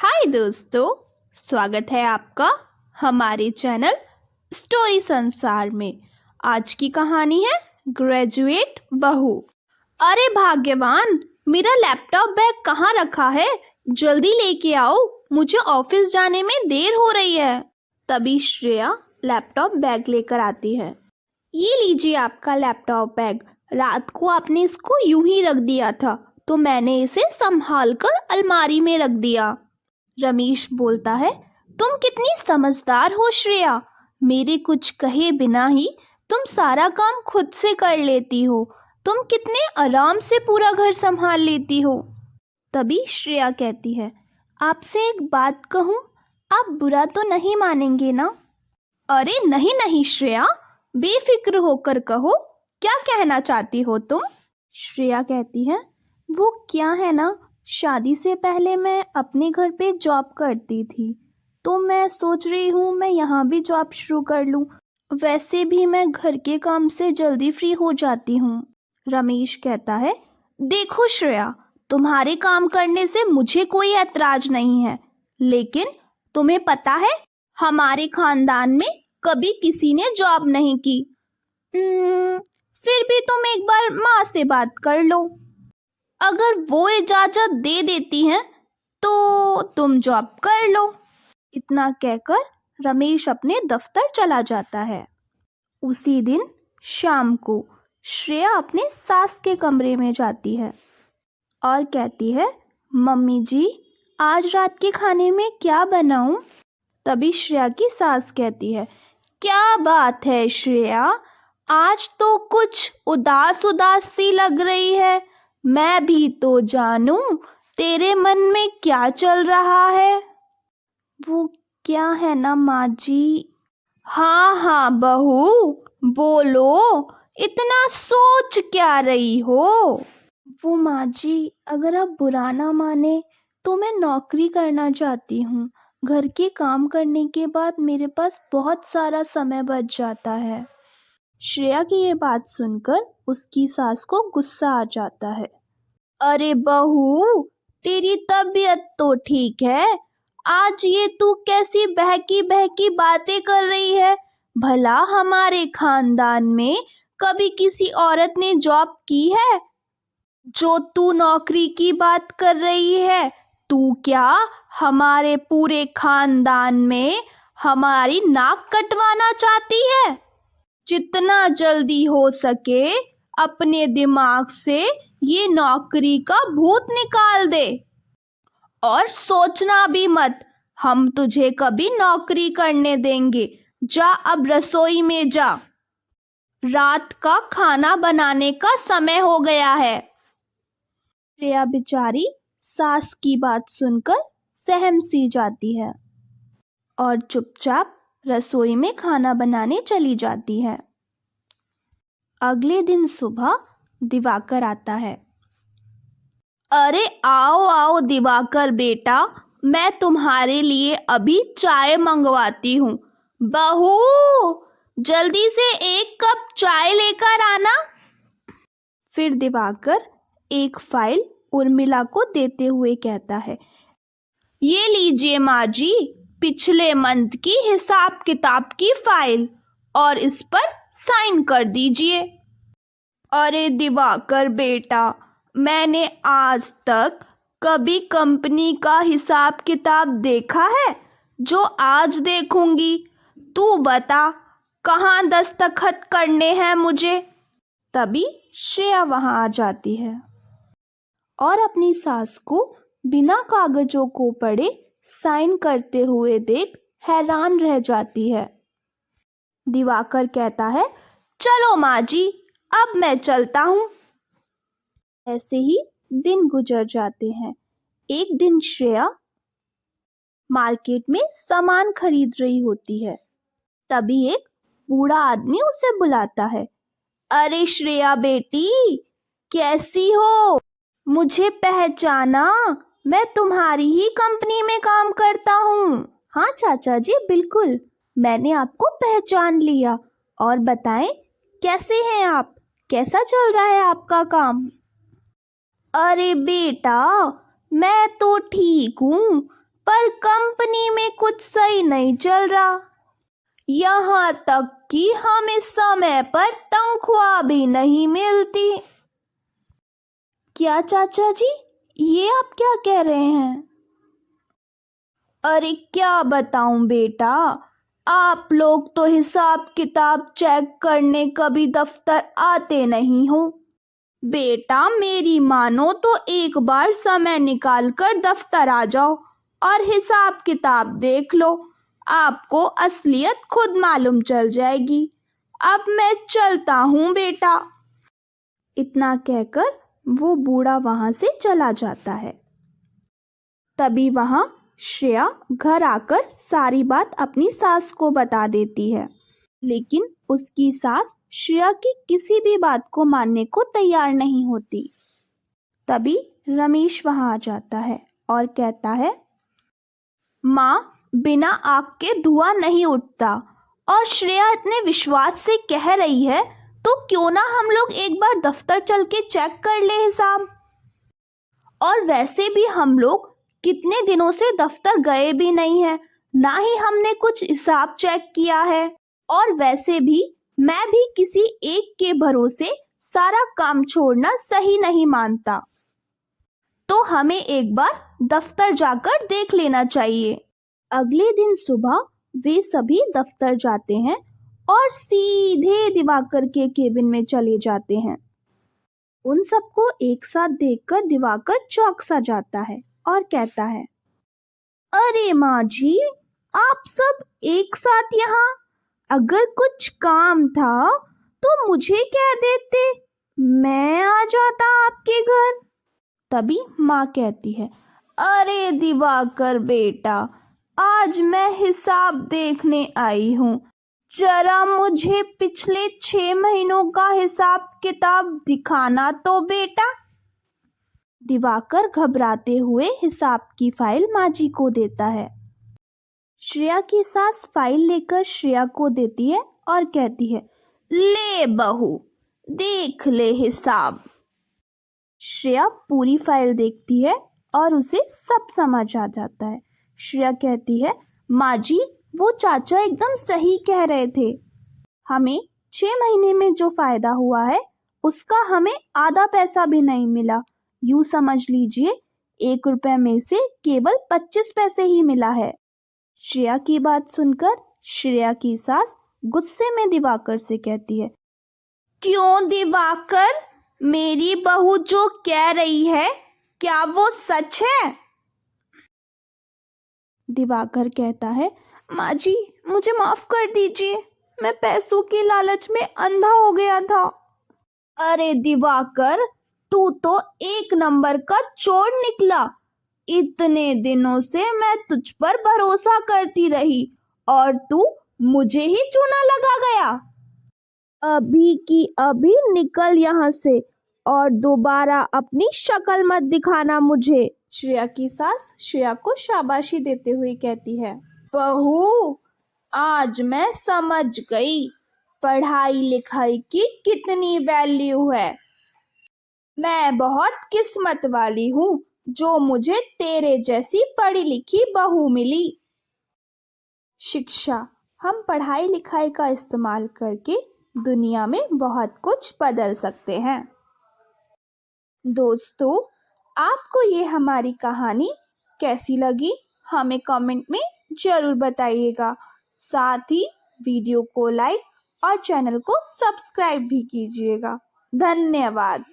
हाय दोस्तों, स्वागत है आपका हमारे चैनल स्टोरी संसार में। आज की कहानी है ग्रेजुएट बहू। अरे भाग्यवान, मेरा लैपटॉप बैग कहाँ रखा है? जल्दी लेके आओ, मुझे ऑफिस जाने में देर हो रही है। तभी श्रेया लैपटॉप बैग लेकर आती है। ये लीजिए आपका लैपटॉप बैग। रात को आपने इसको यूं ही रख दिया था, तो मैंने इसे संभाल कर अलमारी में रख दिया। रमेश बोलता है, तुम कितनी समझदार हो श्रेया। मेरे कुछ कहे बिना ही तुम सारा काम खुद से कर लेती हो। तुम कितने आराम से पूरा घर संभाल लेती हो। तभी श्रेया कहती है, आपसे एक बात कहूँ, आप बुरा तो नहीं मानेंगे ना? अरे नहीं नहीं श्रेया, बेफिक्र होकर कहो, क्या कहना चाहती हो तुम? श्रेया कहती है, वो क्या है ना, शादी से पहले मैं अपने घर पे जॉब करती थी, तो मैं सोच रही हूँ मैं यहाँ भी जॉब शुरू कर लूँ। वैसे भी मैं घर के काम से जल्दी फ्री हो जाती हूँ। रमेश कहता है, देखो श्रेया, तुम्हारे काम करने से मुझे कोई ऐतराज नहीं है, लेकिन तुम्हें पता है हमारे खानदान में कभी किसी ने जॉब नहीं की। फिर भी तुम एक बार माँ से बात कर लो, अगर वो इजाजत दे देती हैं तो तुम जॉब कर लो। इतना कहकर रमेश अपने दफ्तर चला जाता है। उसी दिन शाम को श्रेया अपने सास के कमरे में जाती है और कहती है, मम्मी जी, आज रात के खाने में क्या बनाऊं? तभी श्रेया की सास कहती है, क्या बात है श्रेया, आज तो कुछ उदास उदास सी लग रही है। मैं भी तो जानूं तेरे मन में क्या चल रहा है। वो क्या है ना माँ जी। हाँ हाँ बहू, बोलो, इतना सोच क्या रही हो? वो माँ जी, अगर आप बुरा ना माने तो मैं नौकरी करना चाहती हूँ। घर के काम करने के बाद मेरे पास बहुत सारा समय बच जाता है। श्रेया की ये बात सुनकर उसकी सास को गुस्सा आ जाता है। अरे बहू, तेरी तबीयत तो ठीक है, आज ये तू कैसी बहकी बहकी बातें कर रही है? भला हमारे खानदान में कभी किसी औरत ने जॉब की है? जो तू नौकरी की बात कर रही है, तू क्या हमारे पूरे खानदान में हमारी नाक कटवाना चाहती है? जितना जल्दी हो सके अपने दिमाग से ये नौकरी का भूत निकाल दे और सोचना भी मत हम तुझे कभी नौकरी करने देंगे। जा अब रसोई में जा, रात का खाना बनाने का समय हो गया है। श्रेया बेचारी सास की बात सुनकर सहम सी जाती है और चुपचाप रसोई में खाना बनाने चली जाती है। अगले दिन सुबह दिवाकर आता है। अरे आओ आओ दिवाकर बेटा, मैं तुम्हारे लिए अभी चाय मंगवाती हूँ। बहू, जल्दी से एक कप चाय लेकर आना। फिर दिवाकर एक फाइल उर्मिला को देते हुए कहता है, ये लीजिए माँ जी, पिछले मंथ की हिसाब किताब की फाइल, और इस पर साइन कर दीजिए। अरे दिवाकर बेटा, मैंने आज तक कभी कंपनी का हिसाब किताब देखा है जो आज देखूंगी? तू बता, कहाँ दस्तखत करने हैं मुझे? तभी श्रेया वहां आ जाती है और अपनी सास को बिना कागजों को पढ़े साइन करते हुए देख हैरान रह जाती है। दिवाकर कहता है, चलो माँ जी, अब मैं चलता हूँ। ऐसे ही दिन गुजर जाते हैं। एक दिन श्रेया मार्केट में सामान खरीद रही होती है। तभी एक बूढ़ा आदमी उसे बुलाता है। अरे श्रेया बेटी, कैसी हो? मुझे पहचाना? मैं तुम्हारी ही कंपनी में काम करता हूँ। हाँ चाचा जी, बिल्कुल, मैंने आपको पहचान लिया। और बताएं, कैसे हैं आप? कैसा चल रहा है आपका काम? अरे बेटा, मैं तो ठीक हूँ, पर कंपनी में कुछ सही नहीं चल रहा। यहाँ तक कि हमें समय पर तनख्वाह भी नहीं मिलती। क्या चाचा जी, ये आप क्या कह रहे हैं? अरे क्या बताऊं बेटा, आप लोग तो हिसाब किताब चेक करने कभी दफ्तर आते नहीं हो। बेटा मेरी मानो तो एक बार समय निकाल कर दफ्तर आ जाओ और हिसाब किताब देख लो, आपको असलियत खुद मालूम चल जाएगी। अब मैं चलता हूँ बेटा। इतना कहकर वो बूढ़ा वहां से चला जाता है। तभी वहां श्रेया घर आकर सारी बात अपनी सास को बता देती है, लेकिन उसकी सास श्रेया की किसी भी बात को मानने को तैयार नहीं होती। तभी रमेश वहां आ जाता है और कहता है, माँ, बिना आग के धुआं नहीं उठता और श्रेया इतने विश्वास से कह रही है तो क्यों ना हम लोग एक बार दफ्तर चल के चेक कर ले हिसाब। और वैसे भी हम लोग कितने दिनों से दफ्तर गए भी नहीं है, ना ही हमने कुछ हिसाब चेक किया है। और वैसे भी मैं भी किसी एक के भरोसे सारा काम छोड़ना सही नहीं मानता, तो हमें एक बार दफ्तर जाकर देख लेना चाहिए। अगले दिन सुबह वे सभी दफ्तर जाते हैं और सीधे दिवाकर के केबिन में चले जाते हैं। उन सबको एक साथ देखकर दिवाकर चौंक सा जाता है और कहता है, अरे माँ जी, आप सब एक साथ यहाँ? अगर कुछ काम था तो मुझे कह देते, मैं आ जाता आपके घर। तभी माँ कहती है, अरे दिवाकर बेटा, आज मैं हिसाब देखने आई हूँ, जरा मुझे पिछले 6 महीनों का हिसाब किताब दिखाना तो बेटा। दिवाकर घबराते हुए हिसाब की फाइल माँ जी को देता है। श्रेया की सास फाइल लेकर श्रेया को देती है और कहती है, ले बहू, देख ले हिसाब। श्रेया पूरी फाइल देखती है और उसे सब समझ आ जाता है। श्रेया कहती है, माँ जी, वो चाचा एकदम सही कह रहे थे। हमें 6 महीने में जो फायदा हुआ है उसका हमें आधा पैसा भी नहीं मिला। यूं समझ लीजिए 1 रुपए में से केवल 25 पैसे ही मिला है। श्रेया की बात सुनकर श्रेया की सास गुस्से में दिवाकर से कहती है, क्यों दिवाकर, मेरी बहू जो कह रही है क्या वो सच है? दिवाकर कहता है, माँ जी, मुझे माफ कर दीजिए, मैं पैसों के लालच में अंधा हो गया था। अरे दिवाकर, तू तो 1 नंबर का चोर निकला। इतने दिनों से मैं तुझ पर भरोसा करती रही और तू मुझे ही चूना लगा गया। अभी की अभी निकल यहाँ से और दोबारा अपनी शक्ल मत दिखाना मुझे। श्रेया की सास श्रेया को शाबाशी देते हुए कहती है, बहू, आज मैं समझ गई पढ़ाई लिखाई की कितनी वैल्यू है। मैं बहुत किस्मत वाली हूँ जो मुझे तेरे जैसी पढ़ी लिखी बहू मिली। शिक्षा, हम पढ़ाई लिखाई का इस्तेमाल करके दुनिया में बहुत कुछ बदल सकते हैं। दोस्तों, आपको ये हमारी कहानी कैसी लगी हमें कमेंट में ज़रूर बताइएगा। साथ ही वीडियो को लाइक और चैनल को सब्सक्राइब भी कीजिएगा। धन्यवाद।